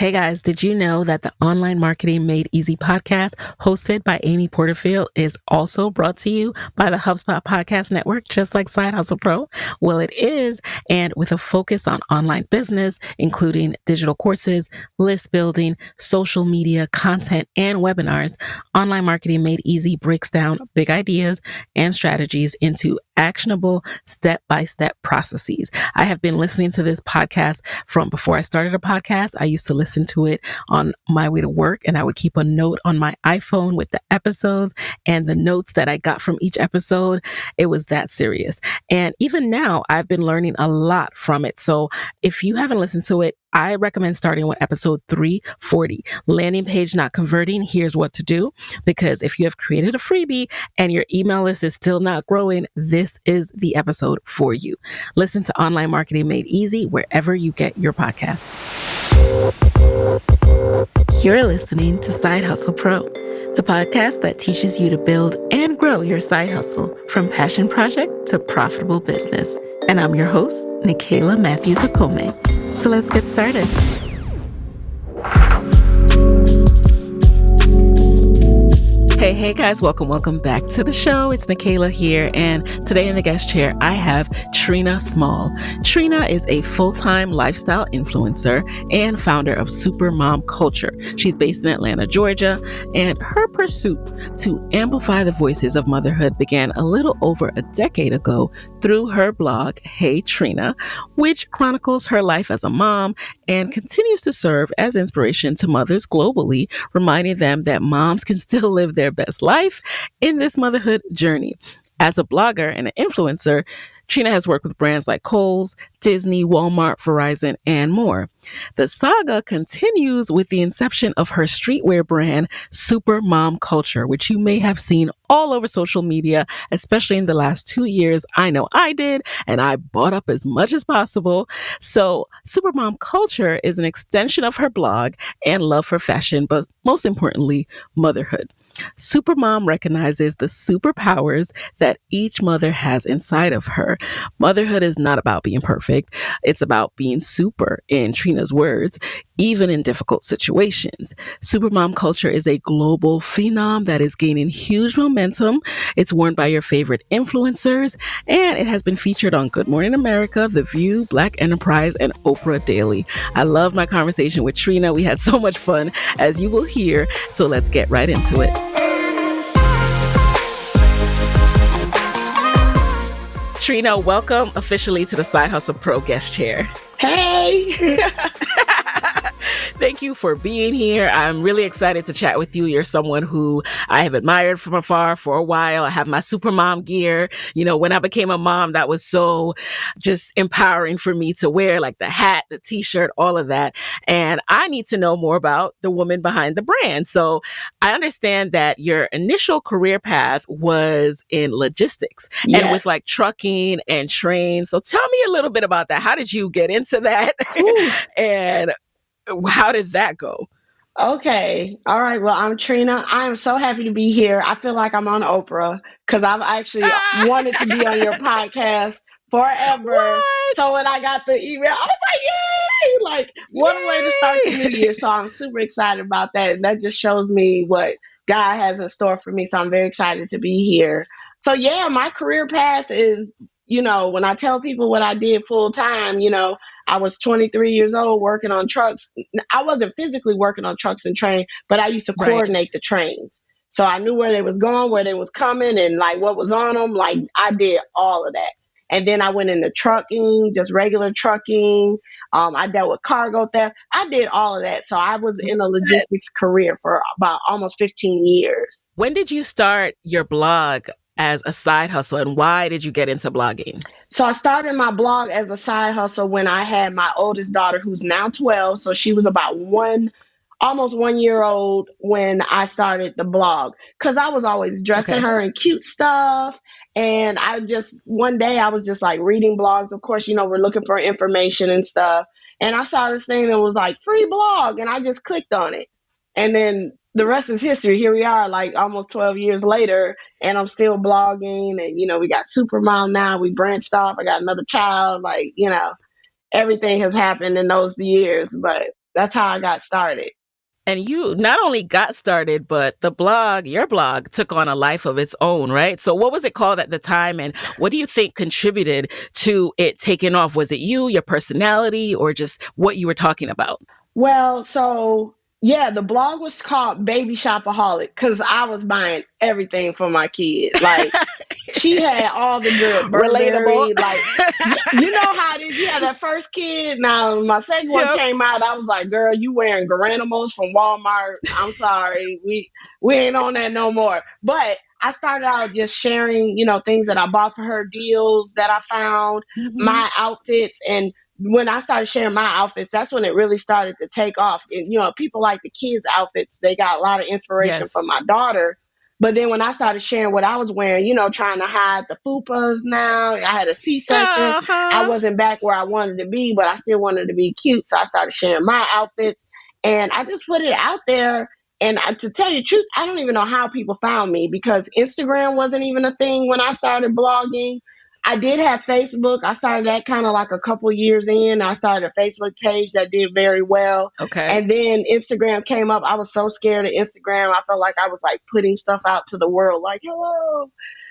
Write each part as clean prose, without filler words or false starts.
Hey guys, did you know that the Online Marketing Made Easy podcast, hosted by Amy Porterfield, is also brought to you by the HubSpot Podcast Network, just like Side Hustle Pro? Well, it is, and with a focus on online business, including digital courses, list building, social media, content, and webinars, Online Marketing Made Easy breaks down big ideas and strategies into actionable step-by-step processes. I have been listening to this podcast from before I started a podcast. I used to listen to it on my way to work, and I would keep a note on my iPhone with the episodes and the notes that I got from each episode. It was that serious. And even now, I've been learning a lot from it. So if you haven't listened to it, I recommend starting with episode 340, landing page not converting. Here's what to do. Because if you have created a freebie and your email list is still not growing, this is the episode for you. Listen to Online Marketing Made Easy wherever you get your podcasts. You're listening to Side Hustle Pro, the podcast that teaches you to build and grow your side hustle from passion project to profitable business. And I'm your host, Nicaila Matthews-Okome. So let's get started. Hey guys, welcome back to the show. It's Nicaila here, and today in the guest chair, I have Trina Small. Trina is a full-time lifestyle influencer and founder of Supermom Culture. She's based in Atlanta, Georgia, and her pursuit to amplify the voices of motherhood began a little over a decade ago through her blog, Hey Trina, which chronicles her life as a mom and continues to serve as inspiration to mothers globally, reminding them that moms can still live their best life in this motherhood journey. As a blogger and an influencer, Trina has worked with brands like Kohl's, Disney, Walmart, Verizon, and more. The saga continues with the inception of her streetwear brand, Supermom Culture, which you may have seen all over social media, especially in the last 2 years. I know I did, and I bought up as much as possible. So Supermom Culture is an extension of her blog and love for fashion, but most importantly, motherhood. Supermom recognizes the superpowers that each mother has inside of her. Motherhood is not about being perfect. It's about being super, in Trina's words, even in difficult situations. Supermom Culture is a global phenom that is gaining huge momentum. It's worn by your favorite influencers, and it has been featured on Good Morning America, The View, Black Enterprise, and Oprah Daily. I love my conversation with Trina. We had so much fun, as you will hear, so let's get right into it. Trina, welcome officially to the Side Hustle Pro guest chair. Hey! Thank you for being here. I'm really excited to chat with you. You're someone who I have admired from afar for a while. I have my Supermom gear. You know, when I became a mom, that was so just empowering for me to wear, like the hat, the t-shirt, all of that. And I need to know more about the woman behind the brand. So I understand that your initial career path was in logistics and with like trucking and trains. So tell me a little bit about that. How did you get into that? And how did that go? Okay. All right. Well, I'm Trina. I am so happy to be here. I feel like I'm on Oprah because I've actually wanted to be on your podcast forever. What? So when I got the email, I was like, yay! Like, what a way to start the new year. So I'm super excited about that. And that just shows me what God has in store for me. So I'm very excited to be here. So yeah, my career path is, when I tell people what I did full time, I was 23 years old working on trucks. I wasn't physically working on trucks and trains, but I used to coordinate the trains. So I knew where they was going, where they was coming, and like what was on them. Like I did all of that. And then I went into trucking, just regular trucking. I dealt with cargo theft. I did all of that. So I was in a logistics career for about almost 15 years. When did you start your blog as a side hustle, and why did you get into blogging? So I started my blog as a side hustle when I had my oldest daughter, who's now 12. So she was about almost 1 year old when I started the blog, because I was always dressing her in cute stuff. And one day I was just like reading blogs. Of course, we're looking for information and stuff. And I saw this thing that was like free blog, and I just clicked on it. And then the rest is history. Here we are, like almost 12 years later, and I'm still blogging. And, we got Supermom now. We branched off. I got another child. Like, everything has happened in those years. But That's how I got started. And you not only got started, but your blog took on a life of its own, right? So what was it called at the time? And what do you think contributed to it taking off? Was it you, your personality, or just what you were talking about? Well, so yeah, the blog was called Baby Shopaholic because I was buying everything for my kid. Like she had all the good Relatable. Burberry, like you know how it is. You had that first kid. Now my second one Yep. came out. I was like, "Girl, you wearing Garanimals from Walmart? I'm sorry, we ain't on that no more." But I started out just sharing, things that I bought for her, deals that I found, Hmm. my outfits, and when I started sharing my outfits, that's when it really started to take off. And people like the kids' outfits. They got a lot of inspiration Yes. from my daughter, but then when I started sharing what I was wearing, trying to hide the fupas now, I had a C-section. I Uh-huh. wasn't back where I wanted to be, but I still wanted to be cute. So I started sharing my outfits and I just put it out there. And to tell you the truth, I don't even know how people found me because Instagram wasn't even a thing when I started blogging. I did have Facebook. I started that kind of like a couple years in. I started a Facebook page that did very well. Okay. And then Instagram came up. I was so scared of Instagram. I felt like I was like putting stuff out to the world, like, hello.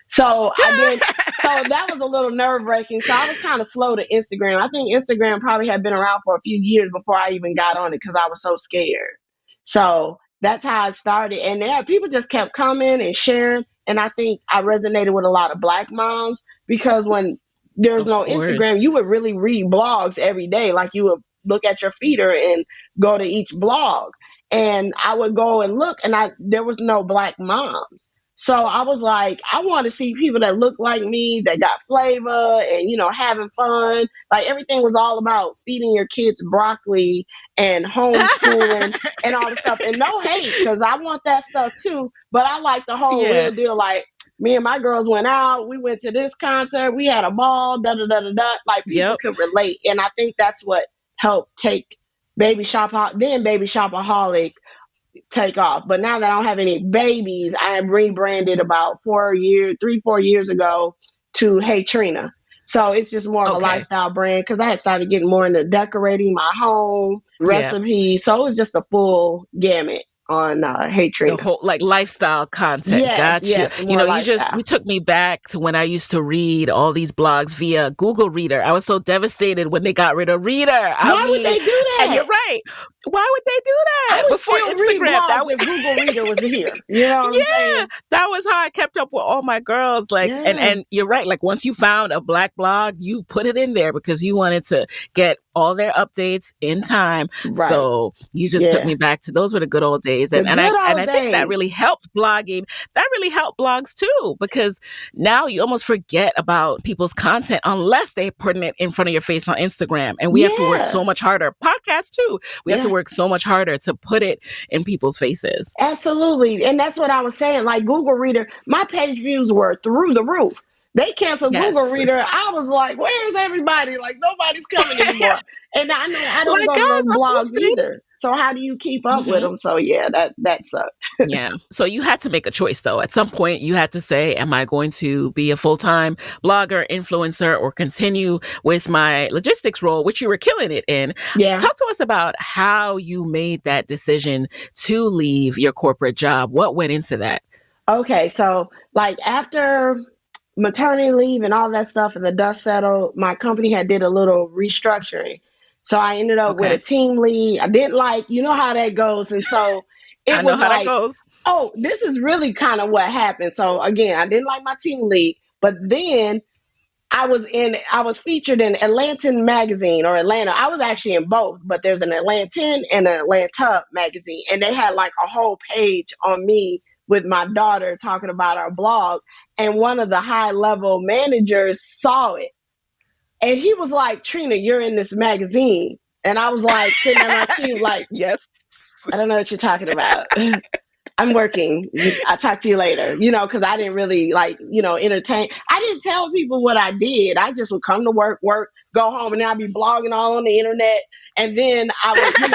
So I did. So that was a little nerve wracking. So I was kind of slow to Instagram. I think Instagram probably had been around for a few years before I even got on it because I was so scared. So that's how I started. And yeah, people just kept coming and sharing. And I think I resonated with a lot of Black moms because when there's Of no Instagram, course. you would really read blogs every day. Like you would look at your feeder and go to each blog. And I would go and look, and there was no Black moms. So I was like, I want to see people that look like me, that got flavor and, having fun. Like everything was all about feeding your kids broccoli and homeschooling and all the stuff. And no hate, because I want that stuff too. But I like the whole Yeah. real deal. Like me and my girls went out, we went to this concert, we had a ball, da da da da da. Like people Yep. could relate. And I think that's what helped take Baby Shopaholic take off. But now that I don't have any babies, I have rebranded about 3, 4 years ago to Hey Trina. So it's just more of a Okay. lifestyle brand because I had started getting more into decorating my home, Yeah. recipes. So it was just a full gamut on Hey The Trina. whole like lifestyle content. Yes, Got you. yes, more You lifestyle. took me back to when I used to read all these blogs via Google Reader. I was so devastated when they got rid of Reader. I Why would mean, they do and that? you're right. Why would they do I that would before still read Instagram? blogs if Google Reader was here. You know what I'm Yeah, saying? that was how I kept up with all my girls. Like, Yeah, and you're right. Like, once you found a Black blog, you put it in there because you wanted to get all their updates in time. right. So you just took Yeah. me back to those were the good old days, The good and old I think that days. really helped blogging. That really helped blogs too because now you almost forget about people's content unless they're putting it in front of your face on Instagram, and we have to work Yeah. so much harder. Podcasts too. We have to Yeah. work so much harder to put it in people's faces. Absolutely. And that's what I was saying. Like Google Reader, my page views were through the roof. They canceled Google Yes. Reader. I was like, where's everybody? Like nobody's coming anymore. And I know I don't Like, go to guys, those I blogs posted. either. So how do you keep up with Hmm. them? So yeah, that sucked. Yeah. So you had to make a choice, though. At some point, you had to say, am I going to be a full time blogger, influencer, or continue with my logistics role, which you were killing it in? Yeah. Talk to us about how you made that decision to leave your corporate job. What went into that? Okay. So like after maternity leave and all that stuff and the dust settled, my company had did a little restructuring. So I ended up with a Okay. team lead. I didn't like, you know how that goes. And so I it know was how that like, goes. oh, this is really kind of what happened. So again, I didn't like my team lead, but then I was featured in Atlantan magazine or Atlanta. I was actually in both, but there's an Atlantan and an Atlanta magazine, and they had like a whole page on me with my daughter talking about our blog. And one of the high level managers saw it, and he was like, "Trina, you're in this magazine." And I was like sitting in my seat, like, Yes. I don't know what you're talking about. I'm working. I'll talk to you later, because I didn't really like, entertain. I didn't tell people what I did. I just would come to work, go home, and then I'd be blogging all on the internet. And then I would,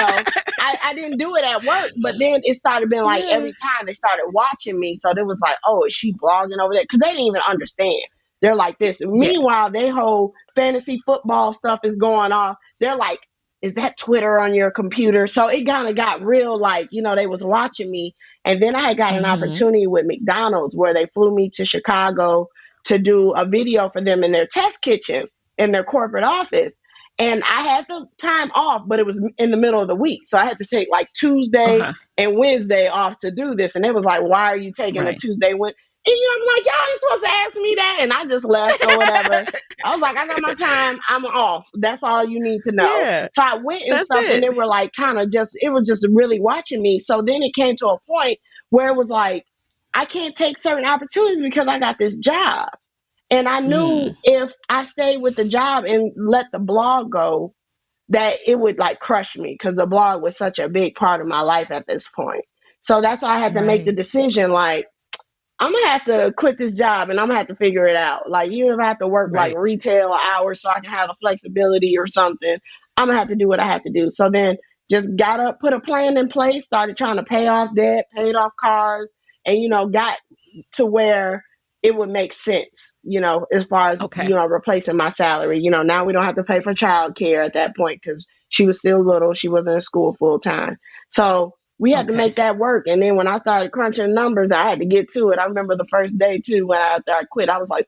I didn't do it at work, but then it started being like Yeah. every time they started watching me. So it was like, oh, is she blogging over there? Because they didn't even understand. They're like this. Yeah. Meanwhile, their whole fantasy football stuff is going off. They're like, is that Twitter on your computer? So it kind of got real, like, they was watching me. And then I got an Mm-hmm. opportunity with McDonald's where they flew me to Chicago to do a video for them in their test kitchen in their corporate office. And I had the time off, but it was in the middle of the week. So I had to take like Tuesday Uh-huh. and Wednesday off to do this. And it was like, why are you taking a Right. Tuesday? And I'm like, y'all ain't supposed to ask me that. And I just left or whatever. I was like, I got my time. I'm off. That's all you need to know. Yeah, So I went and that's stuff, and it. they were like, it was just really watching me. So then it came to a point where it was like, I can't take certain opportunities because I got this job. And I knew Mm, if I stayed with the job and let the blog go, that it would like crush me because the blog was such a big part of my life at this point. So that's why I had to make the right. decision like, I'm gonna have to quit this job and I'm gonna have to figure it out. Like, even if I have to work like Right. retail hours so I can have the flexibility or something, I'm gonna have to do what I have to do. So then just got up, put a plan in place, started trying to pay off debt, paid off cars, and got to where it would make sense, as far as, Okay. replacing my salary. Now we don't have to pay for childcare at that point because she was still little. She wasn't in school full time. So we had to Okay. make that work. And then when I started crunching numbers, I had to get to it. I remember the first day too, when after I quit, I was like,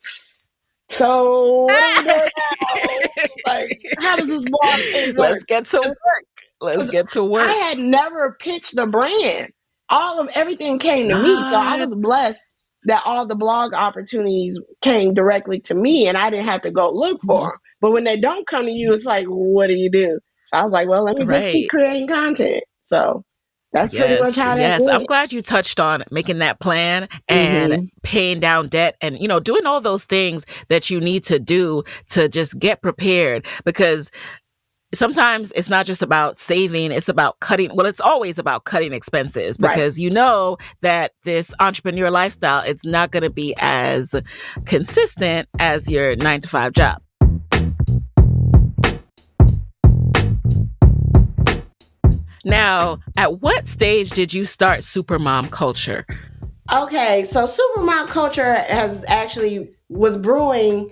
so what are we doing now? Like, how does this blog page Let's work? get to work. Let's Because get to I work. had never pitched a brand. All of everything came to me. So I was What? blessed that all the blog opportunities came directly to me and I didn't have to go look for Mhm. them. But when they don't come to you, it's like, what do you do? So I was like, well, let me just keep Right. creating content. So that's pretty much Yes, how that yes. I'm went. glad you touched on making that plan and Hmm. paying down debt and, doing all those things that you need to do to just get prepared because sometimes it's not just about saving, it's about cutting. Well, it's always about cutting expenses Right. because you know that this entrepreneur lifestyle, it's not going to be as consistent as your 9 to 5 job. Now, at what stage did you start Supermom Culture? Okay, so Supermom Culture has actually was brewing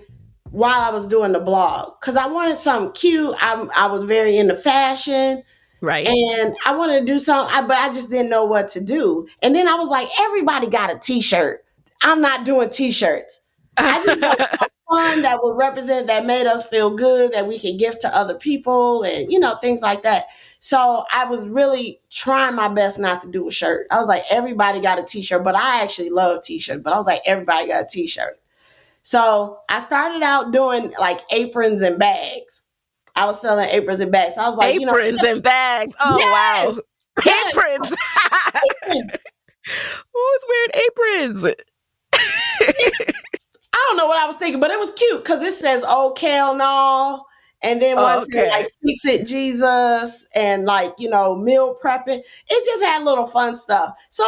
while I was doing the blog because I wanted something cute. I was very into fashion Right? and I wanted to do something, but I just didn't know what to do. And then I was like, everybody got a T-shirt. I'm not doing T-shirts. I just wanted something fun that would represent, that made us feel good, that we could give to other people, and things like that. So I was really trying my best not to do a shirt. I was like, everybody got a T-shirt, but I actually love T-shirts. But I was like, everybody got a T-shirt. So I started out doing like aprons and bags. I was selling aprons and bags. So I was like, Aprons and bags. Oh, wow. yes, yes. Aprons. Who's wearing aprons? I don't know what I was thinking, but it was cute because it says "Oh Kale and all," and then one Oh, said like okay. "Fix It Jesus" and like meal prepping. It just had little fun stuff. So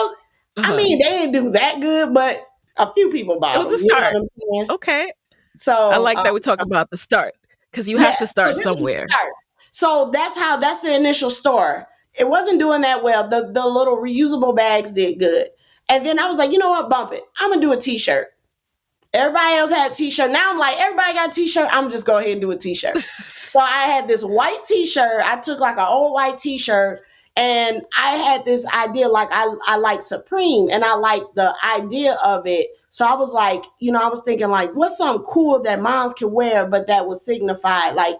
I Uh-huh. mean, they didn't do that good, but a few people It bought was a them. You know what start. I'm saying? Okay. I So like that we talk about the start because you have yeah, to so start this is the somewhere. start. So that's the initial store. It wasn't doing that well. The little reusable bags did good, and then I was like, you know what, bump it. I'm gonna do a T-shirt. Everybody else had a T-shirt. Now I'm like, everybody got a T-shirt. I'm gonna just go ahead and do a T-shirt. So I had this white T-shirt. I took like an old white T-shirt, and I had this idea like I like Supreme, and I like the idea of it. So I was like, I was thinking like, what's something cool that moms can wear, but that would signify like,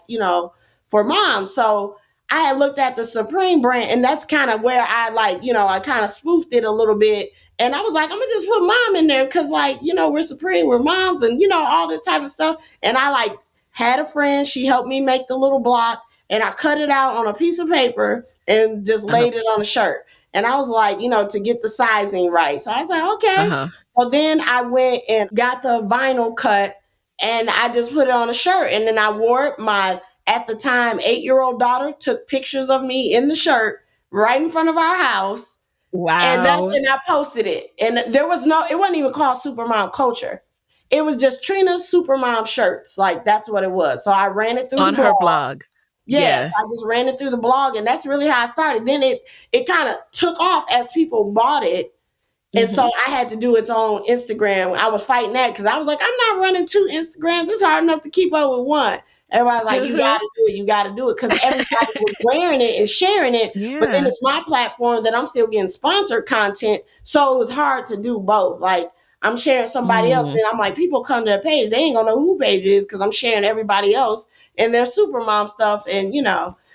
for moms. So I had looked at the Supreme brand, and that's kind of where I like, I kind of spoofed it a little bit. And I was like, I'm gonna just put mom in there because, like, we're Supreme, we're moms, and all this type of stuff. And I like had a friend, she helped me make the little block, and I cut it out on a piece of paper and just Uh-huh. laid it on a shirt. And I was like, to get the sizing right. So I was like, okay. Uh-huh. So then I went and got the vinyl cut and I just put it on a shirt. And then I wore it. My, at the time, 8-year-old daughter took pictures of me in the shirt right in front of our house. And Wow. I posted it. And it wasn't even called Supermom Culture. It was just Trina's Supermom shirts. Like, that's what it was. So I ran it through the On blog. her blog. Yes, Yeah. I just ran it through the blog, and that's really how I started. Then it kind of took off as people bought it. And Mm-hmm. so I had to do its own Instagram. I was fighting that because I was like, I'm not running 2 Instagrams. It's hard enough to keep up with one. Everybody's like, you got to do it. You got to do it. Because everybody was wearing it and sharing it. But then Yeah. it's my platform that I'm still getting sponsored content. So it was hard to do both. Like, I'm sharing somebody else. Mm, Then I'm like, people come to the page. They ain't going to know who page it is because I'm sharing everybody else and their Supermom stuff. And,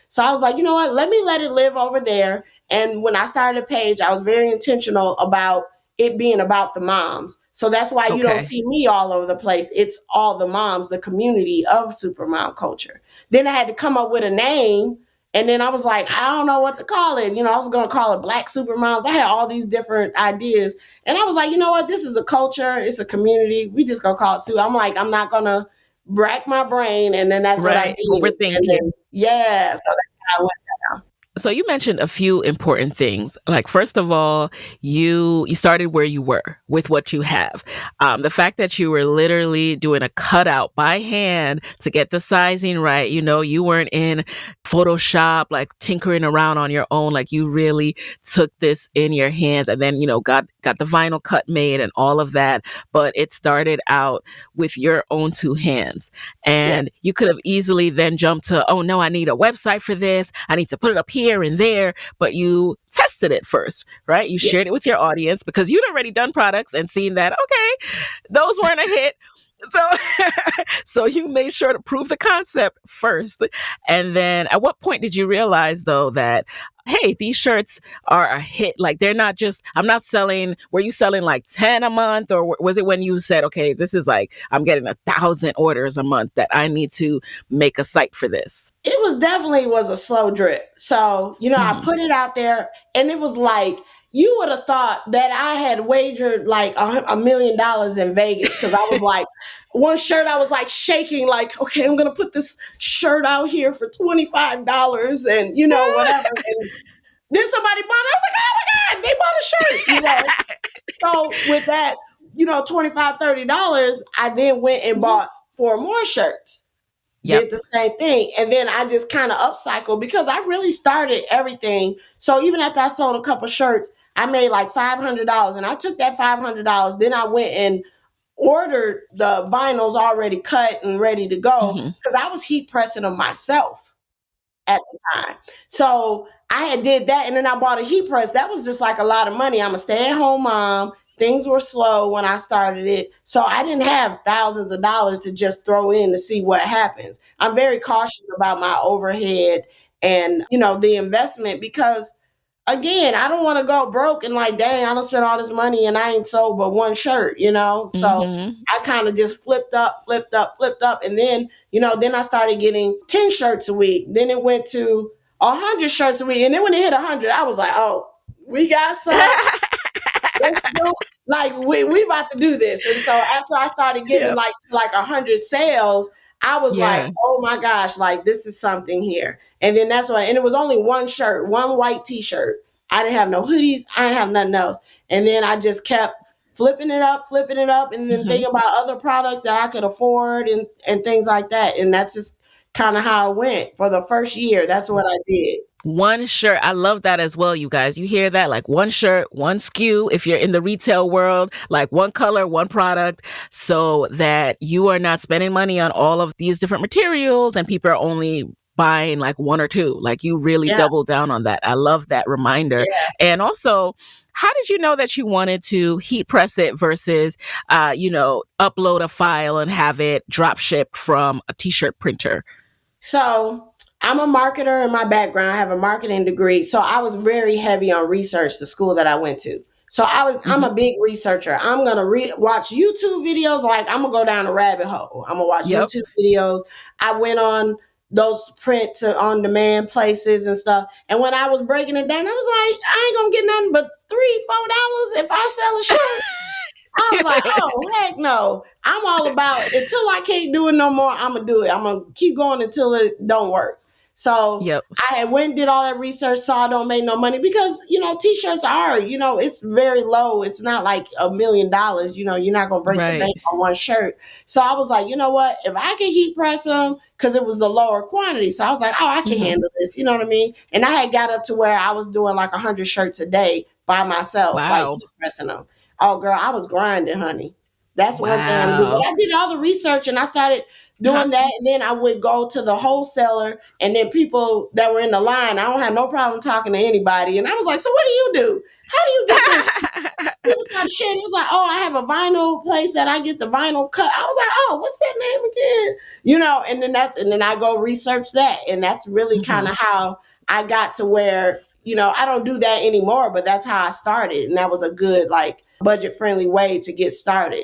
so I was like, you know what? Let it live over there. And when I started a page, I was very intentional about it being about the moms. So that's why you don't okay. see me all over the place. It's all the moms, the community of Supermom Culture. Then I had to come up with a name. And then I was like, I don't know what to call it. I was going to call it Black Supermoms. I had all these different ideas. And I was like, you know what? This is a culture. It's a community. We just going to call it Sue. I'm like, I'm not going to rack my brain. And then that's what I Right. did. And Overthinking. then, yeah. So that's how I went. So you mentioned a few important things. Like first of all, you started where you were with what you Yes. have. The fact that you were literally doing a cutout by hand to get the sizing right. You weren't in Photoshop like tinkering around on your own. Like you really took this in your hands, and then got the vinyl cut made and all of that. But it started out with your own two hands. And Yes. you could have easily then jumped to, oh no, I need a website for this. I need to put it up here and there. But you tested it first, right? You shared it Yes. with your audience because you'd already done products and seen that, okay, those weren't a hit. So, so you made sure to prove the concept first. And then at what point did you realize though that, hey, these shirts are a hit? Like they're not just, I'm not selling, were you selling like 10 a month? Or was it when you said, okay, this is like, I'm getting 1,000 orders a month that I need to make a site for this? It was a slow drip. So, I Mm-hmm. put it out there and it was like, you would have thought that I had wagered like $1 million in Vegas because I was like, one shirt, I was like shaking, like, okay, I'm going to put this shirt out here for $25 and, whatever. And then somebody bought it. I was like, oh my God, they bought a shirt. So with that, $25, $30, I then went and Mm-hmm. bought four more shirts, Yep. did the same thing. And then I just kind of upcycled because I really started everything. So even after I sold a couple shirts, I made like $500. And I took that $500. Then I went and ordered the vinyls already cut and ready to go Mm-hmm. because I was heat pressing them myself at the time. So I had did that and then I bought a heat press. That was just like a lot of money. I'm a stay-at-home mom. Things were slow when I started it. So I didn't have thousands of dollars to just throw in to see what happens. I'm very cautious about my overhead and, the investment because again, I don't want to go broke and like, dang, I don't spend all this money and I ain't sold but one shirt. So Mm-hmm. I kind of just flipped up, flipped up, flipped up. And then, then I started getting 10 shirts a week. Then it went to 100 shirts a week. And then when it hit 100, I was like, oh, we got some. Let's do like we about to do this. And so after I started getting Yep. like to like 100 sales, I was like, Yeah. oh my gosh, like this is something here. And then that's why, and it was only one shirt, one white t-shirt. I didn't have no hoodies, I didn't have nothing else. And then I just kept flipping it up, and then Mm-hmm. thinking about other products that I could afford and things like that. And that's just kind of how it went for the first year. That's what I did. One shirt. I love that as well, you guys. You hear that? Like one shirt, one SKU. If you're in the retail world, like one color, one product, so that you are not spending money on all of these different materials and people are only buying like one or two. Like you really Yeah. double down on that. I love that reminder. Yeah. And also, how did you know that you wanted to heat press it versus, upload a file and have it drop shipped from a t-shirt printer? So I'm a marketer in my background. I have a marketing degree. So I was very heavy on research, the school that I went to. So I'm Mm-hmm. a big researcher. I'm going to watch YouTube videos. Like I'm going to go down a rabbit hole. I'm going to watch Yep. YouTube videos. I went on those print to on demand places and stuff. And when I was breaking it down, I was like, I ain't going to get nothing but $3, $4 if I sell a shirt. I was like, oh, heck no. I'm all about until I can't do it no more, I'm going to do it. I'm going to keep going until it don't work. So Yep. I had went and did all that research, saw I don't make no money because, t-shirts are, it's very low. It's not like $1 million. You're not going to break the Right. bank on one shirt. So I was like, you know what? If I can heat press them, because it was a lower quantity. So I was like, oh, I can Mm-hmm. handle this. You know what I mean? And I had got up to where I was doing like 100 shirts a day by myself, like Wow. heat pressing them. Oh, girl, I was grinding, honey. That's one thing I'm doing. But Wow. I did all the research and I started Uh-huh. doing that. And then I would go to the wholesaler and then people that were in the line. I don't have no problem talking to anybody. And I was like, so what do you do? How do you get this? He was like, shit. He was like, oh, I have a vinyl place that I get the vinyl cut. I was like, oh, what's that name again? And then I go research that. And that's really kind Mhm. of how I got to where, I don't do that anymore, but that's how I started. And that was a good, like, budget friendly way to get started.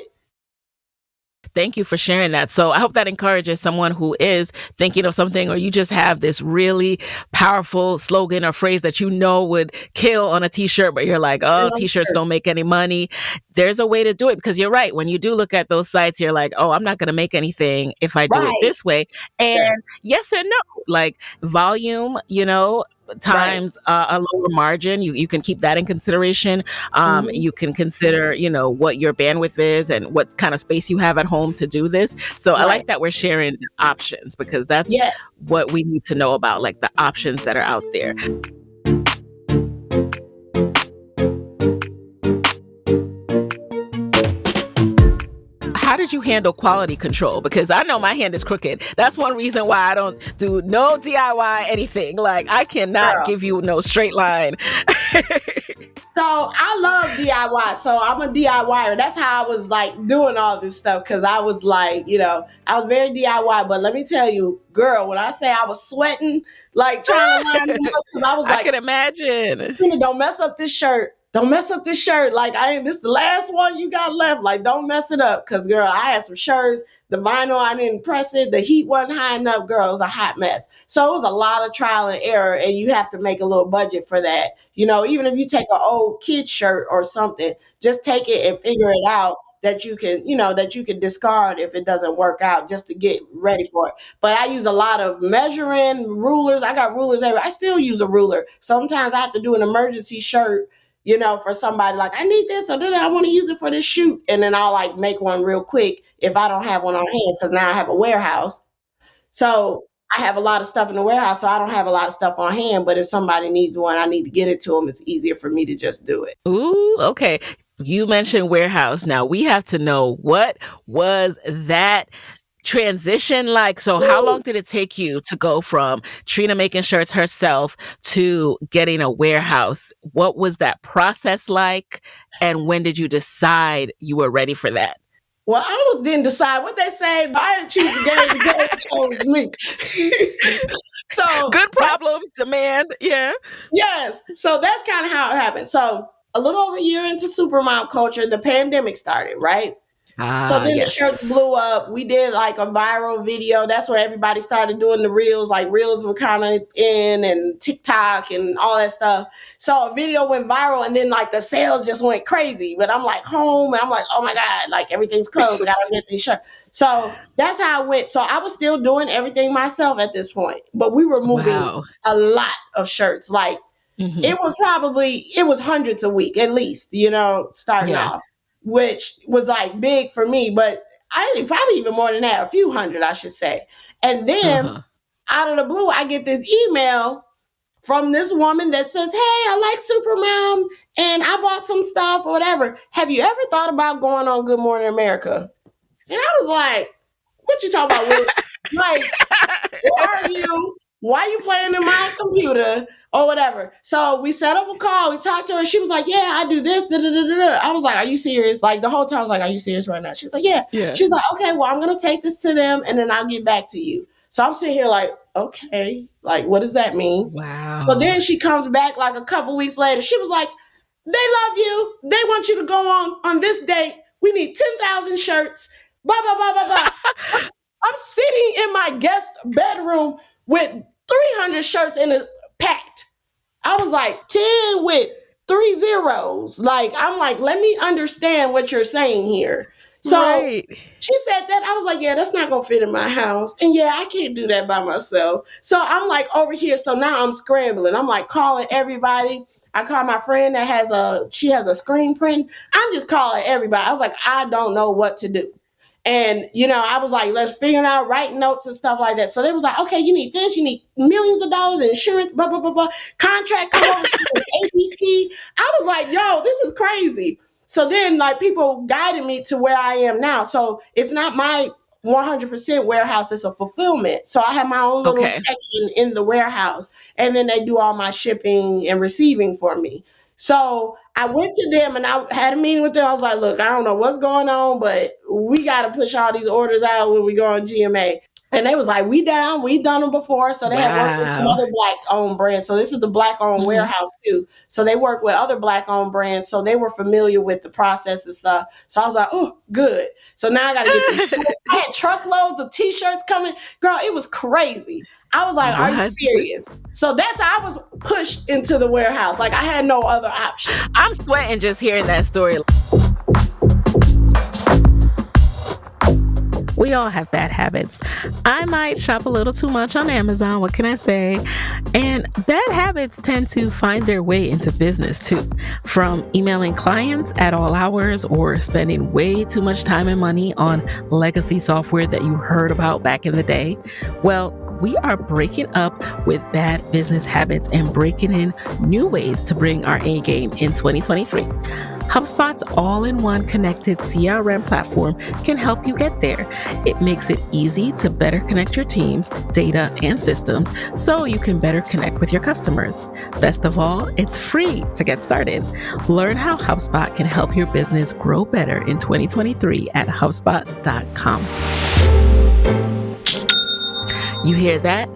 Thank you for sharing that. So I hope that encourages someone who is thinking of something, or you just have this really powerful slogan or phrase that would kill on a t-shirt, but you're like, oh, Yeah, t-shirts sure. don't make any money. There's a way to do it, because you're right. When you do look at those sites, you're like, oh, I'm not going to make anything if I do it Right. this way. And Yeah. yes and no, like volume, Right. times a lower margin. You can keep that in consideration. Hmm. You can consider, what your bandwidth is and what kind of space you have at home to do this. So I Right. like that we're sharing options, because that's Yes. what we need to know about, like the options that are out there. How did you handle quality control? Because I know my hand is crooked. That's one reason why I don't do no DIY anything. Like, I cannot Girl. give you no straight line. So I love DIY. So I'm a DIYer. That's how I was like doing all this stuff because I was like, I was very DIY. But let me tell you, girl, when I say I was sweating, like trying to line them up, because I was I like, can imagine. Don't mess up this shirt. Don't mess up this shirt. Like, this the last one you got left. Like, don't mess it up. Cause girl, I had some shirts. The vinyl, I didn't press it. The heat wasn't high enough. Girl, it was a hot mess. So it was a lot of trial and error. And you have to make a little budget for that. Even if you take an old kid shirt or something, just take it and figure it out that you can discard if it doesn't work out, just to get ready for it. But I use a lot of measuring rulers. I got rulers everywhere. I still use a ruler. Sometimes I have to do an emergency shirt, for somebody, like, I need this, or I want to use it for this shoot. And then I'll like make one real quick if I don't have one on hand, because now I have a warehouse. So I have a lot of stuff in the warehouse. So I don't have a lot of stuff on hand. But if somebody needs one, I need to get it to them. It's easier for me to just do it. Ooh, okay. You mentioned warehouse. Now we have to know, what was that transition like? So how long Ooh. did it take you to go from Trina making shirts herself to getting a warehouse? What was that process like? And when did you decide you were ready for that? Well, I almost didn't decide what they say, but I didn't choose the game chose me. So Good that problems, demand. Yeah. Yes. So that's kind of how it happened. So a little over a year into Supermom Culture, the pandemic started, right? So Ah, then the shirts yes. blew up. We did like a viral video. That's where everybody started doing the reels. Like, reels were kind of in, and TikTok and all that stuff. So a video went viral, and then like the sales just went crazy. But I'm like home and I'm like, oh my God, like everything's closed. I gotta get these shirts. So that's how it went. So I was still doing everything myself at this point, but we were moving Wow. a lot of shirts. Like, Hmm. it was hundreds a week at least, starting Yeah. off, which was like big for me, but I think probably even more than that, a few hundred, I should say. And then Uh-huh. out of the blue, I get this email from this woman that says, hey, I like Supermom and I bought some stuff or whatever. Have you ever thought about going on Good Morning America? And I was like, what you talking about, Will? Like, who are you? Why are you playing in my computer or whatever? So we set up a call. We talked to her. She was like, yeah, I do this. Da, da, da, da, da. I was like, are you serious? Like, the whole time I was like, are you serious right now? She was like, yeah. Yeah. She's like, okay, well, I'm going to take this to them and then I'll get back to you. So I'm sitting here like, okay, like, what does that mean? So Wow. then she comes back like a couple weeks later. She was like, they love you. They want you to go on this date. We need 10,000 shirts. Blah, blah, blah, blah, blah. I'm sitting in my guest bedroom with 300 shirts in a packed. I was like 10 with three zeros. Like, I'm like, let me understand what you're saying here. So Right. she said that. I was like, yeah, that's not going to fit in my house. And yeah, I can't do that by myself. So I'm like over here. So now I'm scrambling. I'm like calling everybody. I call my friend that she has a screen print. I'm just calling everybody. I was like, I don't know what to do. And, I was like, let's figure it out, write notes and stuff like that. So they was like, okay, you need this, you need millions of dollars in insurance, blah, blah, blah. Contract come over from ABC. I was like, yo, this is crazy. So then like people guided me to where I am now. So it's not my 100% warehouse, it's a fulfillment. So I have my own little Okay. section in the warehouse, and then they do all my shipping and receiving for me. So I went to them and I had a meeting with them. I was like, look, I don't know what's going on, but we got to push all these orders out when we go on GMA. And they was like, we down, we done them before. So they had worked with some Wow. other black owned brands. So this is the black owned Mhm. warehouse too. So they work with other black owned brands. So they were familiar with the process and stuff. So I was like, oh, good. So now I got to get these shirts. I had truckloads of t-shirts coming. Girl, it was crazy. I was like, are you What? serious? So that's how I was pushed into the warehouse. Like I had no other option. I'm sweating just hearing that story. We all have bad habits. I might shop a little too much on Amazon. What can I say? And bad habits tend to find their way into business too. From emailing clients at all hours or spending way too much time and money on legacy software that you heard about back in the day. Well, we are breaking up with bad business habits and breaking in new ways to bring our A game in 2023. HubSpot's all-in-one connected CRM platform can help you get there. It makes it easy to better connect your teams, data, and systems so you can better connect with your customers. Best of all, it's free to get started. Learn how HubSpot can help your business grow better in 2023 at HubSpot.com. You hear that?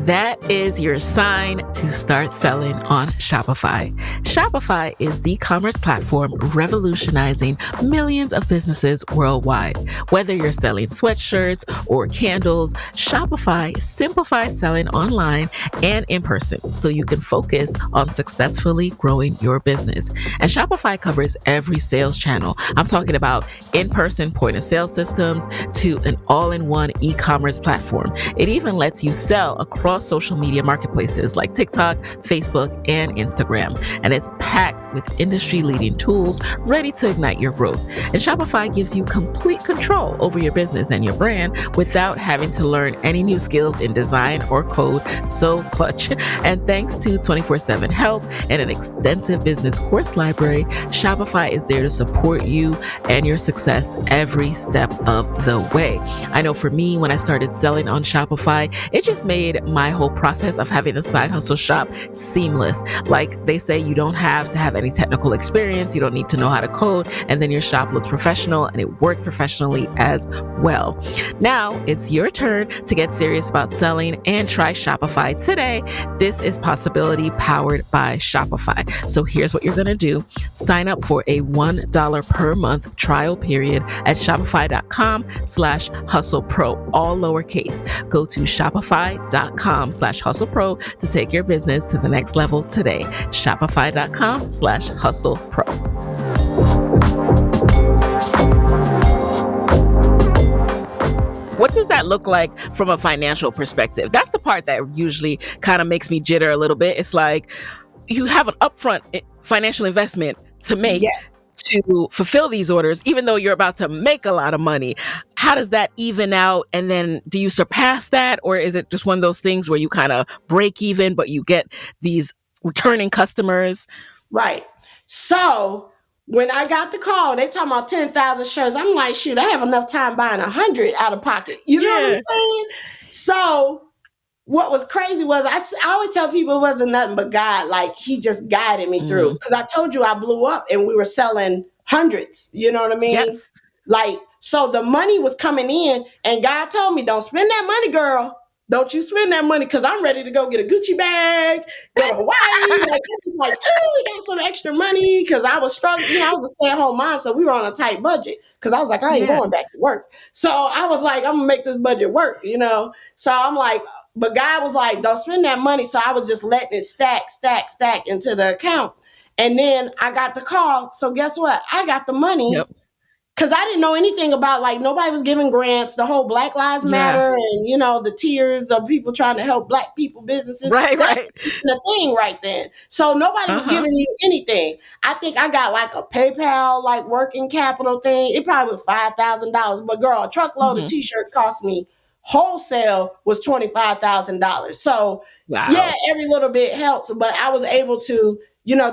That is your sign to start selling on Shopify. Shopify is the commerce platform revolutionizing millions of businesses worldwide. Whether you're selling sweatshirts or candles, Shopify simplifies selling online and in person so you can focus on successfully growing your business. And Shopify covers every sales channel. I'm talking about in-person point-of-sale systems to an all-in-one e-commerce platform. It even lets you sell across social media marketplaces like TikTok, Facebook, and Instagram. And it's packed with industry-leading tools ready to ignite your growth. And Shopify gives you complete control over your business and your brand without having to learn any new skills in design or code. So clutch. And thanks to 24/7 help and an extensive business course library, Shopify is there to support you and your success every step of the way. I know for me, when I started selling on Shopify, it just made my whole process of having a side hustle shop seamless. Like they say, you don't have to have any technical experience, you don't need to know how to code, and then your shop looks professional and it worked professionally as well. Now it's your turn to get serious about selling and try Shopify today. This is Possibility powered by Shopify. So here's what you're going to do. Sign up for a $1 per month trial period at shopify.com/hustlepro, all lowercase. Go to shopify.com/hustlepro to take your business to the next level today. Shopify.com/hustlepro. What does that look like from a financial perspective? That's the part that usually kind of makes me jitter a little bit. It's like you have an upfront financial investment to make Yes. to fulfill these orders, even though you're about to make a lot of money. How does that even out? And then do you surpass that? Or is it just one of those things where you kind of break even, but you get these returning customers? Right. So when I got the call, they talking about 10,000 shirts. I'm like, shoot, I have enough time buying 100 out of pocket. You know what I'm Yeah. saying? So what was crazy was I always tell people it wasn't nothing but God. Like he just guided me through. Mhm. Because I told you I blew up and we were selling hundreds. You know what I mean? Yes. Like, so the money was coming in and God told me, don't spend that money, girl. Don't you spend that money because I'm ready to go get a Gucci bag, go to Hawaii. Like, it's like, oh, we got some extra money because I was struggling. You know, I was a stay-at-home mom, so we were on a tight budget because I was like, I ain't Yeah. going back to work. So I was like, I'm going to make this budget work, you know? So I'm like, but God was like, don't spend that money. So I was just letting it stack into the account. And then I got the call. So guess what? I got the money Yep. because I didn't know anything about, like, nobody was giving grants, the whole Black Lives Yeah. Matter and, you know, the tears of people trying to help Black people businesses. Right. That was the thing right then. So nobody was giving you anything. I think I got like a PayPal, like working capital thing. It probably was $5,000. But girl, a truckload of t-shirts cost me, wholesale was $25,000. So Wow. yeah, every little bit helps. But I was able to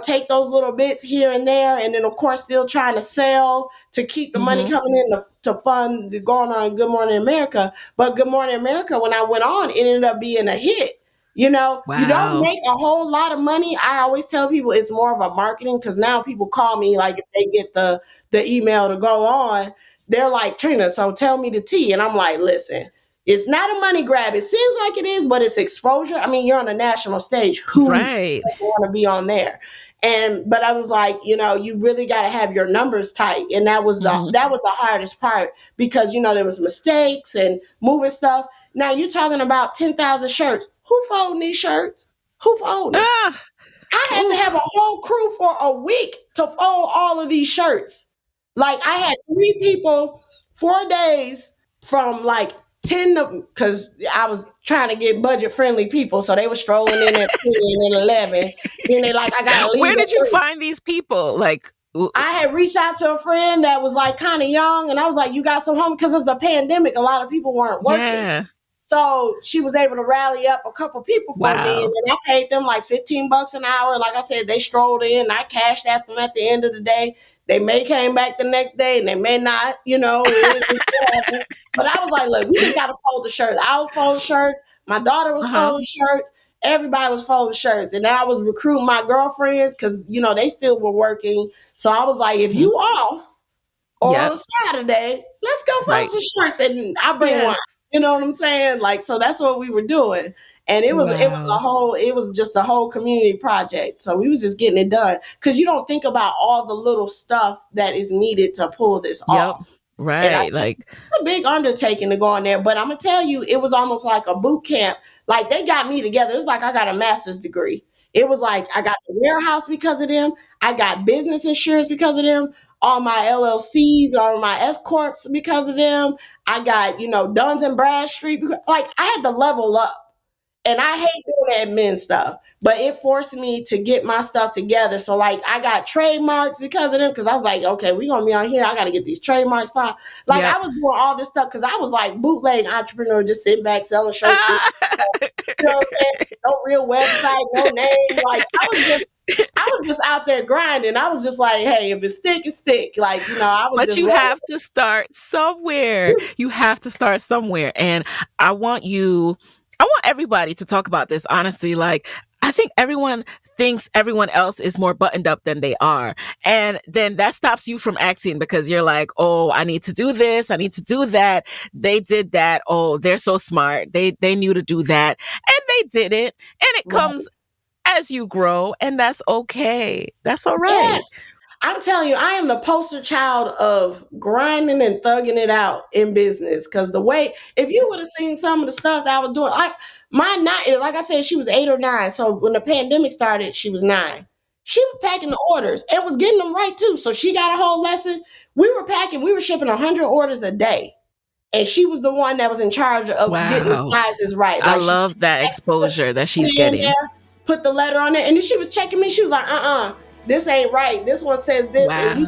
take those little bits here and there. And then, of course, still trying to sell to keep the money Mm-hmm. coming in to fund the going on Good Morning America. But Good Morning America, when I went on, it ended up being a hit. You don't Wow. make a whole lot of money. I always tell people it's more of a marketing, because now people call me, like, if they get the email to go on, they're like, Trina, so tell me the tea. And I'm like, listen, it's not a money grab. It seems like it is, but it's exposure. I mean, you're on a national stage. Who Right. doesn't want to be on there? But I was like, you really got to have your numbers tight. And that was the Mm-hmm. that was the hardest part, because there was mistakes and moving stuff. Now you're talking about 10,000 shirts. Who folding these shirts? Who folding them? Ah. I had to have Oof. a whole crew for a week to fold all of these shirts. Like, I had 3 people, 4 days, from like 10 to, because I was trying to get budget friendly people. So they were strolling in at 10 and 11. Then they like, I got to leave Where at did you 3. find these people? Like, I had reached out to a friend that was like kind of young, and I was like, you got some home, because it's the pandemic. A lot of people weren't working. yeah. So she was able to rally up a couple people for me, and Wow. then I paid them like $15 an hour. Like I said, they strolled in. I cashed at them at the end of the day. They may came back the next day, and they may not. It's whatever. But I was like, look, we just got to fold the shirts. I would fold shirts. My daughter was Uh-huh. folding shirts. Everybody was folding shirts, and I was recruiting my girlfriends, because they still were working. So I was like, if Mm-hmm. you off, or on Yep. a Saturday, let's go fold Right. some shirts, and I'll bring wine. Yes. You know what I'm saying? Like, so that's what we were doing. And Wow. it was just a whole community project. So we was just getting it done, because you don't think about all the little stuff that is needed to pull this Yep. off. And I Right. tell you, Like, it's a big undertaking to go in there. But I'm gonna tell you, it was almost like a boot camp. Like, they got me together. It's like I got a master's degree. It was like I got the warehouse because of them. I got business insurance because of them. All my LLCs or my S corps because of them. I got Duns and Bradstreet. Like, I had to level up. And I hate doing admin stuff, but it forced me to get my stuff together. So, like, I got trademarks because of them, because I was like, okay, we're going to be on here. I got to get these trademarks filed. Like, I yep. was doing all this stuff because I was like bootleg entrepreneur, just sitting back selling shirts. You know what I'm saying? No real website, no name. Like, I was just out there grinding. I was just like, hey, if it stick, it stick. Like, I was But just you rolling. have to start somewhere. You have to start somewhere. And I want you, I want everybody to talk about this honestly. Like, I think everyone thinks everyone else is more buttoned up than they are. And then that stops you from acting, because you're like, oh, I need to do this. I need to do that. They did that. Oh, they're so smart. They knew to do that. And they did it. And it Right. comes as you grow. And that's okay. That's all right. Yes. I'm telling you, I am the poster child of grinding and thugging it out in business. Because if you would have seen some of the stuff that I was doing, like I said, she was 8 or 9. So when the pandemic started, she was 9. She was packing the orders and was getting them right too. So she got a whole lesson. We were shipping 100 orders a day. And she was the one that was in charge of getting the Wow. sizes right. I Like, she love that exposure that put she's it in getting. there, put the letter on there, and then she was checking me. She was like, this ain't right. This one says this, Wow.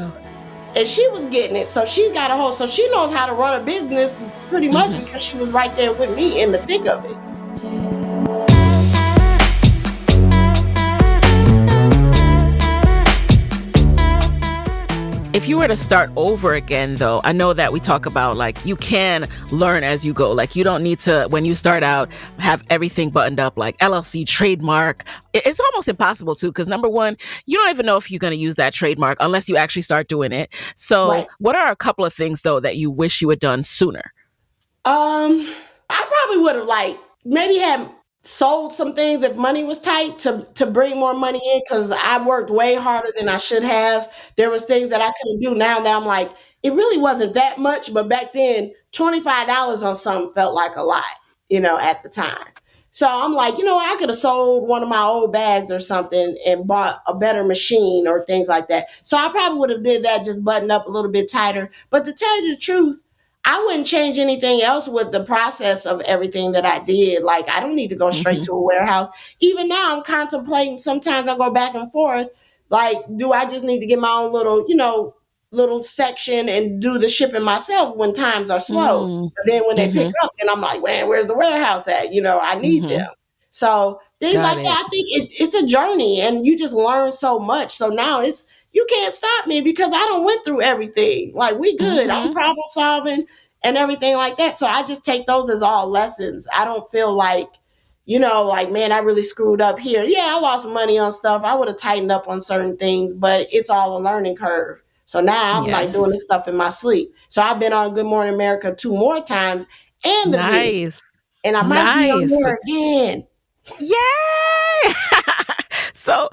and she was getting it. So she got a hold. So she knows how to run a business pretty much, Mhm. because she was right there with me in the thick of it. If you were to start over again, though, I know that we talk about like you can learn as you go. Like, you don't need to, when you start out, have everything buttoned up, like LLC trademark. It's almost impossible to, because number one, you don't even know if you're going to use that trademark unless you actually start doing it. So Right. what are a couple of things, though, that you wish you had done sooner? I probably would have like maybe had sold some things if money was tight to bring more money in, because I worked way harder than I should have. There was things that I couldn't do now that I'm like, it really wasn't that much, but back then, $25 on something felt like a lot, at the time. So I'm like, I could have sold one of my old bags or something and bought a better machine or things like that. So I probably would have did that, just button up a little bit tighter. But to tell you the truth, I wouldn't change anything else with the process of everything that I did. Like, I don't need to go straight Hmm. to a warehouse. Even now, I'm contemplating. Sometimes I go back and forth. Like, do I just need to get my own little section and do the shipping myself when times are slow? Mm-hmm. But then when they pick up, then I'm like, man, where's the warehouse at? I need Mm-hmm. them. So things Got like it. that, I think it's a journey, and you just learn so much. So now you can't stop me because I don't went through everything. Like, we good. I'm Hmm. problem solving and everything like that. So I just take those as all lessons. I don't feel like, like, man, I really screwed up here. Yeah, I lost money on stuff. I would have tightened up on certain things, but it's all a learning curve. So now I'm like doing Yes. this stuff in my sleep. So I've been on Good Morning America 2 more times and The View, Nice. and I might be on Nice. there again. Yay! So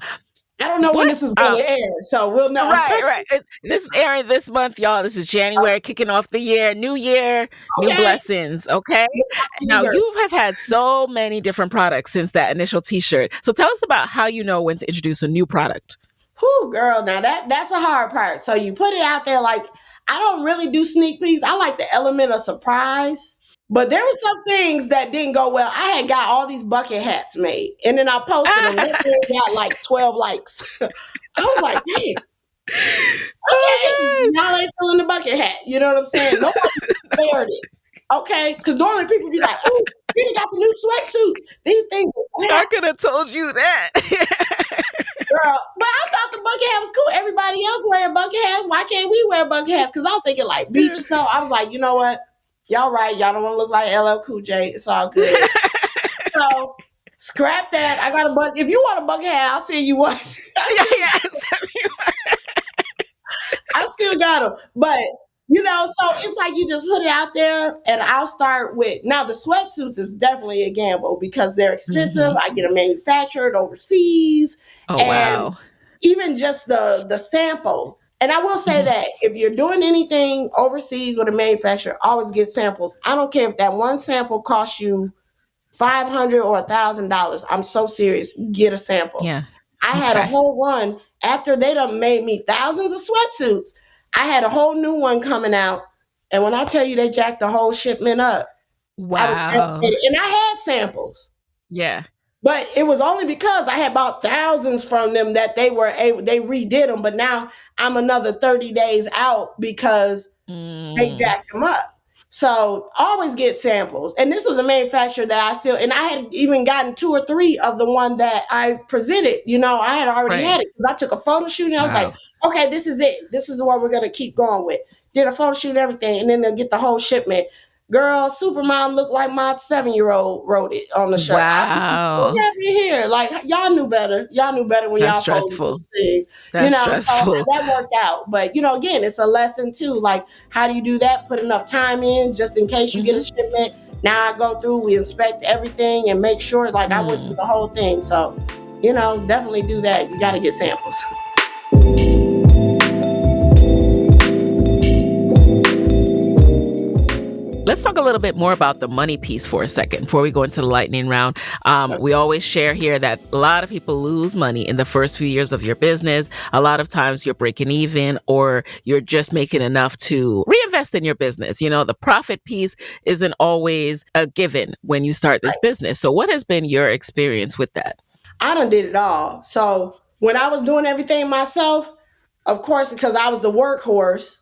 I don't know when what this is going to air, so we'll know. right, right. This is airing this month, y'all. This is January, kicking off the year. New year, new Okay. blessings. Okay. Look out for your Now, girl. you have had so many different products since that initial t shirt. So tell us about how you know when to introduce a new product. Whew, girl, now that's a hard part. So you put it out there. Like, I don't really do sneak peeks. I like the element of surprise. But there were some things that didn't go well. I had got all these bucket hats made, and then I posted them. That thing got like 12 likes. I was like, dang, okay, Oh, now they filling the bucket hat. You know what I'm saying? Nobody spared it. Okay, because normally people be like, "Oh, Peter got the new sweatsuit. These things is God. I hot, could have told you that. girl." But I thought the bucket hat was cool. Everybody else wearing bucket hats. Why can't we wear bucket hats? Because I was thinking like beach or something. I was like, you know what? Y'all right. Y'all don't want to look like LL Cool J. It's all good. So scrap that. I got a bucket. If you want a bucket hat, I'll send you one. Yeah, I still got them. But, so it's like you just put it out there, and I'll start with, now the sweatsuits is definitely a gamble because they're expensive. hmm. I get them manufactured overseas, Oh, and wow. even just the sample. And I will say Hmm. that if you're doing anything overseas with a manufacturer, always get samples. I don't care if that one sample costs you $500 or $1,000. I'm so serious. Get a sample. Yeah. I had a Okay. whole run after they done made me thousands of sweatsuits. I had a whole new one coming out. And when I tell you they jacked the whole shipment up, I was Wow. devastated. And I had samples. Yeah. But it was only because I had bought thousands from them that they redid them. But now I'm another 30 days out because they Mm. jacked them up. So always get samples. And this was a manufacturer that and I had even gotten 2 or 3 of the one that I presented. I had already Right. had it because I took a photo shoot and I was like, Wow. okay, this is it. This is the one we're going to keep going with. Did a photo shoot and everything. And then they'll get the whole shipment. Girl, Supermom looked like my 7-year-old wrote it on the shirt. I was like, Wow. what's happening here? Like, y'all knew better. Y'all knew better when That's y'all folded stressful. these things. That's So stressful. that worked out. But, again, it's a lesson too. Like, how do you do that? Put enough time in just in case you get a Hmm. shipment. Now I go through, we inspect everything and make sure, like, I went through Mm. the whole thing. So, definitely do that. You got to get samples. Let's talk a little bit more about the money piece for a second before we go into the lightning round. We always share here that a lot of people lose money in the first few years of your business. A lot of times you're breaking even or you're just making enough to reinvest in your business. The profit piece isn't always a given when you start this business. So what has been your experience with that? I done did it all. So when I was doing everything myself, of course, because I was the workhorse,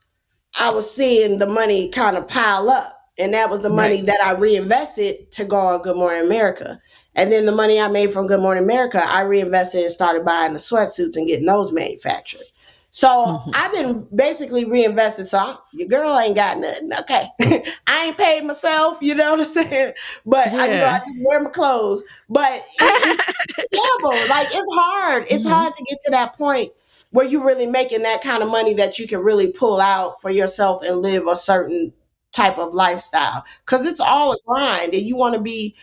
I was seeing the money kind of pile up. And that was the Right. money that I reinvested to go on Good Morning America. And then the money I made from Good Morning America, I reinvested and started buying the sweatsuits and getting those manufactured. So Hmm. I've been basically reinvested. So your girl ain't got nothing. Okay. I ain't paid myself, you know what I'm saying? But I Yeah. just wear my clothes. But it's gamble. Like, it's hard. It's Hmm. hard to get to that point where you're really making that kind of money that you can really pull out for yourself and live a certain type of lifestyle, because it's all a grind, and you want to be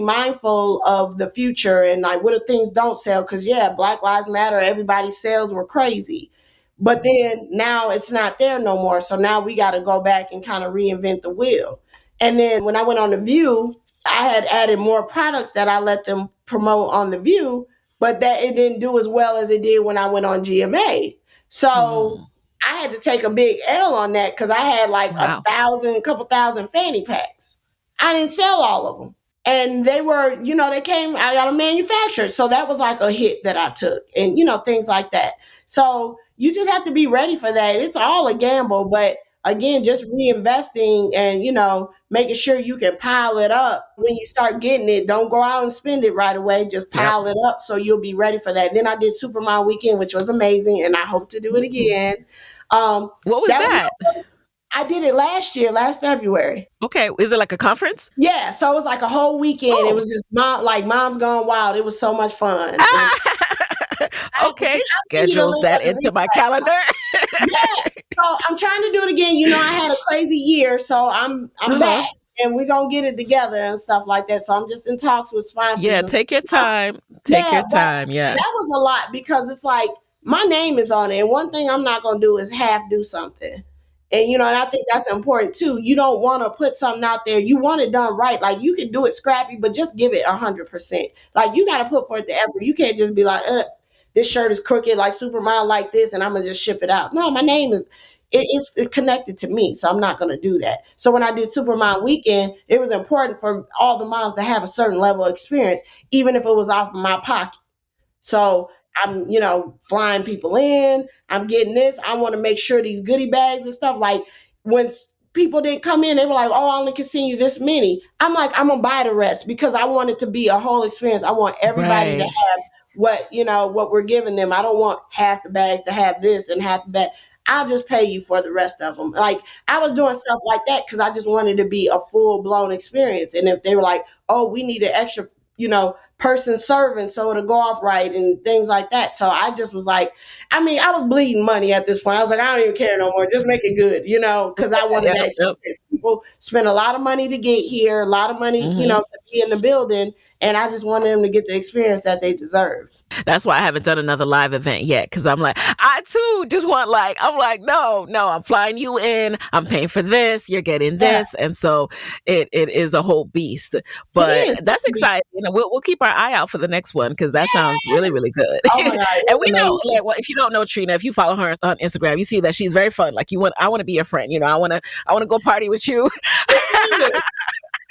mindful of the future and like what if things don't sell, because Black Lives Matter, everybody's sales were crazy, but then now it's not there no more, so now we got to go back and kind of reinvent the wheel. And then when I went on The View, I had added more products that I let them promote on The View, but that it didn't do as well as it did when I went on GMA. So Mm. I had to take a big L on that because I had like Wow. a couple thousand fanny packs. I didn't sell all of them. And they were, they came out of manufactured. So that was like a hit that I took and, things like that. So you just have to be ready for that. It's all a gamble, but again, just reinvesting and, making sure you can pile it up when you start getting it. Don't go out and spend it right away. Just Yep. pile it up so you'll be ready for that. Then I did Supermom Weekend, which was amazing, and I hope to do it again. What was That was that? my first, I did it last year, last February. Okay. Is it like a conference? Yeah, so it was like a whole weekend. It Oh. was just Mom's Gone Wild. It was so much fun. It was. Okay. I'll send you the Schedules link that of the into my replay. calendar. Yeah. So I'm trying to do it again. I had a crazy year, so I'm Uh-huh. back, and we're gonna get it together and stuff like that. So I'm just in talks with sponsors Yeah. and stuff. Take your time. Take Yeah, your but time. Yeah. that was a lot because it's like my name is on it. And one thing I'm not gonna do is half do something. And and I think that's important too. You don't want to put something out there. You want it done right. Like you can do it scrappy, but just give it 100%. Like you got to put forth the effort. You can't just be like, this shirt is crooked, like Superman, like this, and I'm gonna just ship it out. No, my name is it's connected to me, so I'm not gonna do that. So when I did Supermom Weekend, it was important for all the moms to have a certain level of experience, even if it was off of my pocket. So I'm, flying people in. I'm getting this. I want to make sure these goodie bags and stuff. Like when people didn't come in, they were like, "Oh, I only can send you this many." I'm like, I'm gonna buy the rest because I want it to be a whole experience. I want everybody to Right. have what we're giving them. I don't want half the bags to have this and half the bag. I'll just pay you for the rest of them. Like I was doing stuff like that because I just wanted to be a full blown experience. And if they were like, "Oh, we need an extra," person serving so it'll go off right and things like that. So I just was like, I was bleeding money at this point. I was like, I don't even care no more. Just make it good, because I wanted Yep. that Yep. experience. People spend a lot of money to get here, a lot of money, Hmm. to be in the building. And I just wanted them to get the experience that they deserve. That's why I haven't done another live event yet. Cause I'm like, I too just want I'm like, no, I'm flying you in. I'm paying for this. You're getting Yeah, this. And so it is a whole beast, it but is. that's exciting. We'll keep our eye out for the next one. Cause that sounds really, really Yes. good. Oh my God, it And was we know, amazing. well, if you don't know Trina, if you follow her on Instagram, you see that she's very fun. Like I want to be your friend. I want to go party with you. It is.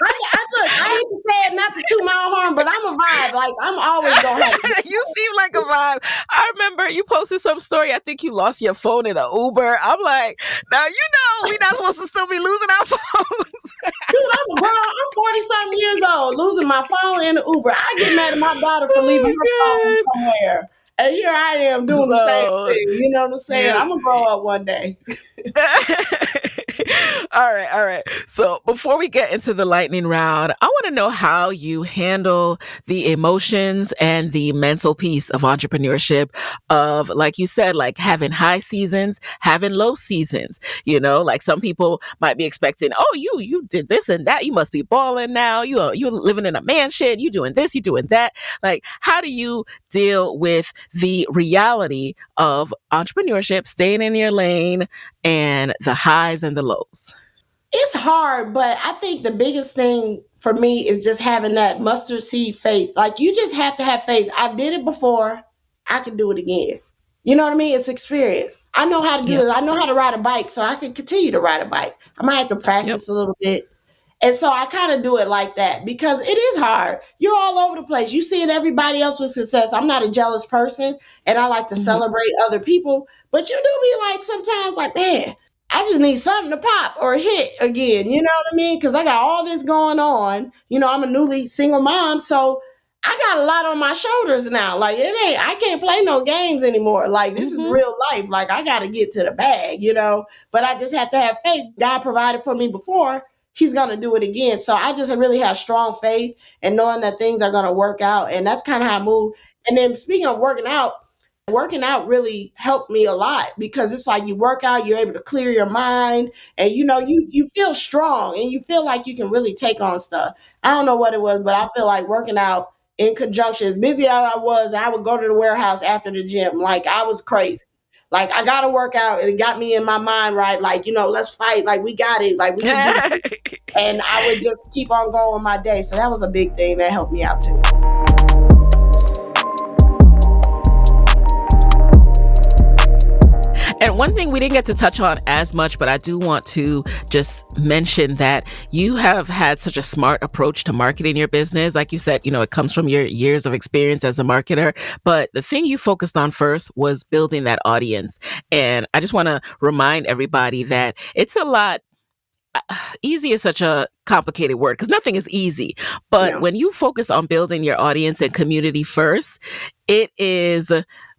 Look, I hate to say it, not to toot my own horn, but I'm a vibe. Like I'm always gonna have. You seem like a vibe. I remember you posted some story. I think you lost your phone in an Uber. I'm like, now we're not supposed to still be losing our phones. Dude, I'm a girl. I'm 40 something years old, losing my phone in the Uber. I get mad at my daughter for leaving her phone Oh somewhere. And here I am my doing the same God. thing. You know what I'm saying? I'm going to grow up one day. All right. So before we get into the lightning round, I want to know how you handle the emotions and the mental piece of entrepreneurship of, like you said, like having high seasons, having low seasons. Like some people might be expecting, oh, you did this and that. You must be balling now. You're living in a mansion. You doing this, you doing that. Like, how do you deal with the reality of entrepreneurship, staying in your lane, and the highs and the lows? It's hard, but I think the biggest thing for me is just having that mustard seed faith. Like you just have to have faith. I did it before. I can do it again. You know what I mean? It's experience. I know how to do Yep. this. I know how to ride a bike, so I can continue to ride a bike. I might have to Yep. practice a little bit. And so I kind of do it like that because it is hard. You're all over the place. You seeing everybody else with success. I'm not a jealous person and I like to Mhm. celebrate other people, but you do be like sometimes like, man, I just need something to pop or hit again. You know what I mean? Because I got all this going on. I'm a newly single mom, so I got a lot on my shoulders now. Like I can't play no games anymore. Like this is Mhm. real life. Like I got to get to the bag. But I just have to have faith. God provided for me before. He's going to do it again. So I just really have strong faith and knowing that things are going to work out. And that's kind of how I move. And then speaking of working out really helped me a lot because it's like you work out, you're able to clear your mind, and you feel strong and you feel like you can really take on stuff. I don't know what it was, but I feel like working out in conjunction, as busy as I was, I would go to the warehouse after the gym. Like I was crazy. Like I gotta work out. And it got me in my mind right. Like, let's fight. Like we got it. Like we can do this. And I would just keep on going with my day. So that was a big thing that helped me out too. And one thing we didn't get to touch on as much, but I do want to just mention that you have had such a smart approach to marketing your business. Like you said, it comes from your years of experience as a marketer. But the thing you focused on first was building that audience. And I just want to remind everybody that it's a lot. Easy is such a complicated word because nothing is easy. But No. when you focus on building your audience and community first, it is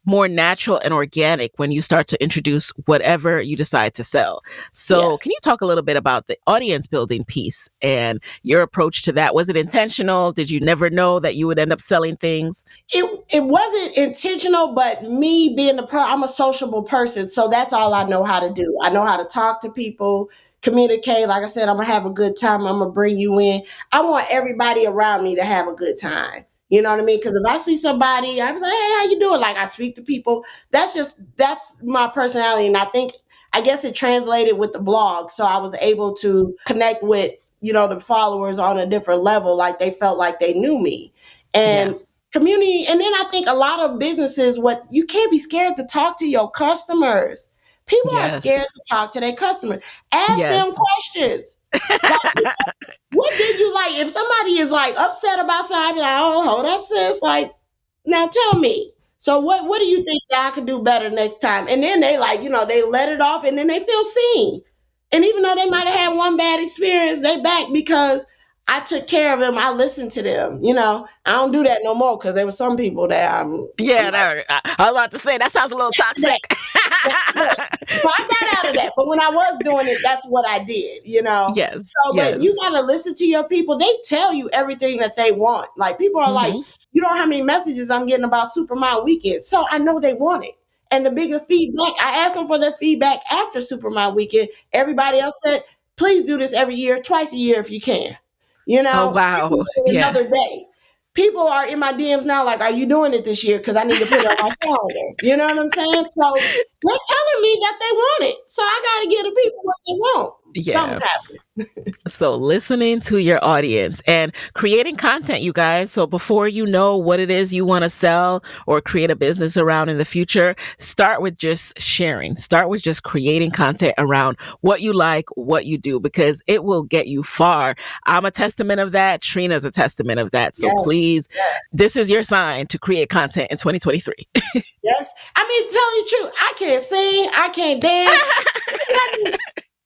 more natural and organic when you start to introduce whatever you decide to sell. Yeah. So can you talk a little bit about the audience building piece and your approach to that? Was it intentional? Did you never know that you would end up selling things? It wasn't intentional, but me being I'm a sociable person, so that's all I know how to do. I know how to talk to people, communicate. Like I said, I'm gonna have a good time. I'm gonna bring you in. I want everybody around me to have a good time. You know what I mean? Because if I see somebody, I'm like, "Hey, how you doing?" Like I speak to people. That's my personality, and I guess it translated with the blog, so I was able to connect with the followers on a different level, like they felt like they knew me. Yeah. And community. And then I think a lot of businesses, what you can't be scared to talk to your customers. People are Yes. scared to talk to their customers. Ask them Yes. questions. Like, what did you like? If somebody is like upset about something, I'd be like, oh, hold up, sis. Like, now tell me. So what do you think that I could do better next time? And then they they let it off and then they feel seen. And even though they might have had one bad experience, they back because I took care of them. I listened to them. I don't do that no more because there were some people that I'm Yeah, like, I was about to say that sounds a little that, toxic. look, so I got out of that. But when I was doing it, that's what I did. Yes. So, but you Yes. got to listen to your people. They tell you everything that they want. Like people are like, Hmm. you know how many messages I'm getting about Supermom Weekend. So I know they want it. And the biggest feedback, I asked them for their feedback after Supermom Weekend. Everybody else said, please do this every year, twice a year if you can. Oh, And do wow. it Yeah. another day. People are in my DMs now, like, are you doing it this year? Because I need to put it on my calendar. You know what I'm saying? So they're telling me that they want it. So I got to give the people what they want. Yeah. Something's happening. So listening to your audience and creating content, you guys. So before you know what it is you want to sell or create a business around in the future, start with just sharing. Start with just creating content around what you like, what you do, because it will get you far. I'm a testament of that. Trina's a testament of that. So Yes. please, this is your sign to create content in 2023. Yes. I mean, tell you the truth, I can't sing. I can't dance.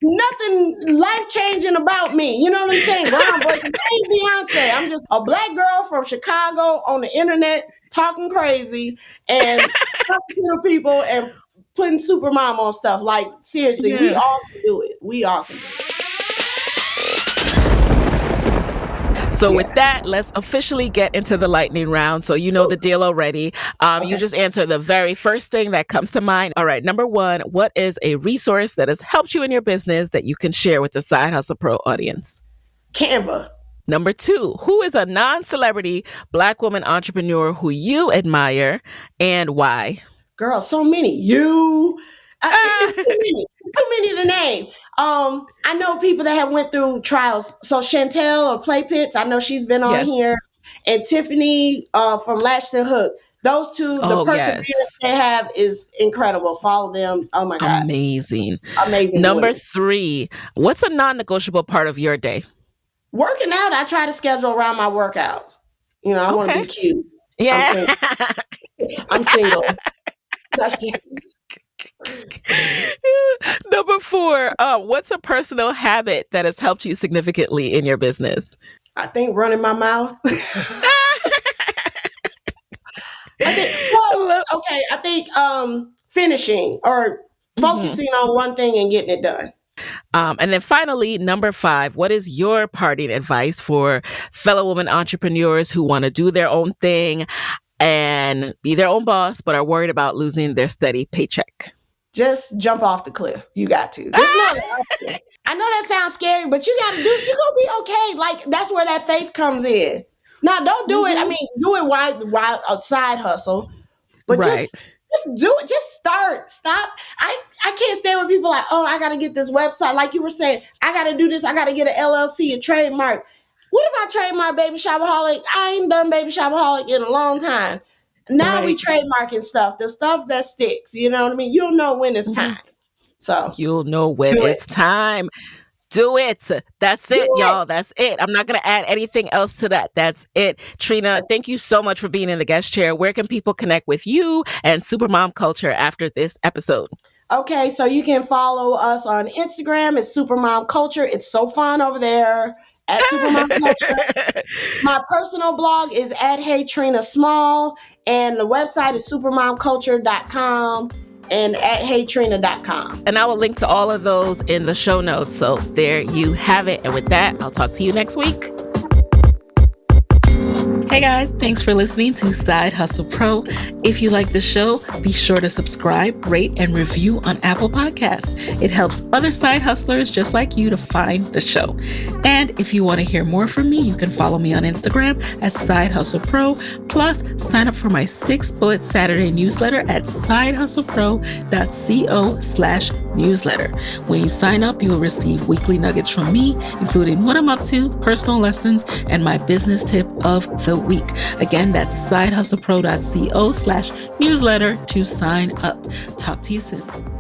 Nothing life changing about me. You know what I'm saying? Groundbreaking. I ain't Beyonce. I'm just a black girl from Chicago on the internet talking crazy and talking to the people and putting Supermom on stuff. Like, seriously, we Yeah. all can do it. We all can do it. So with Yeah. that, let's officially get into the lightning round. So you know the deal already. You Okay. just answer the very first thing that comes to mind. All right. Number one, what is a resource that has helped you in your business that you can share with the Side Hustle Pro audience? Canva. Number two, who is a non-celebrity Black woman entrepreneur who you admire and why? Girl, so many. It's too many. Too many to name. I know people that have went through trials. So Chantel or Play Pits, I know she's been on Yes. here, and Tiffany from Latch to Hook. Those two, the Oh, perseverance yes. they have is incredible. Follow them. Oh my God, Amazing. amazing Number women. three, what's a non-negotiable part of your day? Working out, I try to schedule around my workouts. I want to Okay. be cute. I'm Yeah. single. I'm single. That's Number four, what's a personal habit that has helped you significantly in your business? I think running my mouth. I think, well, Love- okay, I think finishing or Mhm. focusing on one thing and getting it done. And then finally, number five, what is your parting advice for fellow women entrepreneurs who want to do their own thing and be their own boss, but are worried about losing their steady paycheck? Just jump off the cliff. You got to. There's no other option. I know that sounds scary, but you're gonna be okay. Like that's where that faith comes in. Now don't do it. I Mhm. mean, do it while a side hustle, but Right. just do it. Just start. Stop. I can't stand when people are like, oh, I gotta get this website. Like you were saying, I gotta do this, I gotta get an LLC, a trademark. What if I trademark Baby Shopaholic? I ain't done Baby Shopaholic in a long time. Now we Right. trademarking stuff, the stuff that sticks. You know what I mean? You'll know when it's Mhm. time. So you'll know when do it's it. time. Do it. That's Do it, it. y'all. That's it. I'm not going to add anything else to that. That's it. Trina, thank you so much for being in the guest chair. Where can people connect with you and Supermom Culture after this episode? Okay, so you can follow us on Instagram. It's Supermom Culture. It's so fun over there at Supermom Culture. My personal blog is at Hey Trina Small, and the website is supermomculture.com and at heytrina.com. And I will link to all of those in the show notes. So there you have it. And with that, I'll talk to you next week. Hey guys, thanks for listening to Side Hustle Pro. If you like the show, be sure to subscribe, rate, and review on Apple Podcasts. It helps other side hustlers just like you to find the show. And if you want to hear more from me, you can follow me on Instagram at Side Hustle Pro. Plus, sign up for my 6-bullet Saturday newsletter at sidehustlepro.co/newsletter. When you sign up, you will receive weekly nuggets from me, including what I'm up to, personal lessons, and my business tip of the week. Again, that's sidehustlepro.co/newsletter to sign up. Talk to you soon.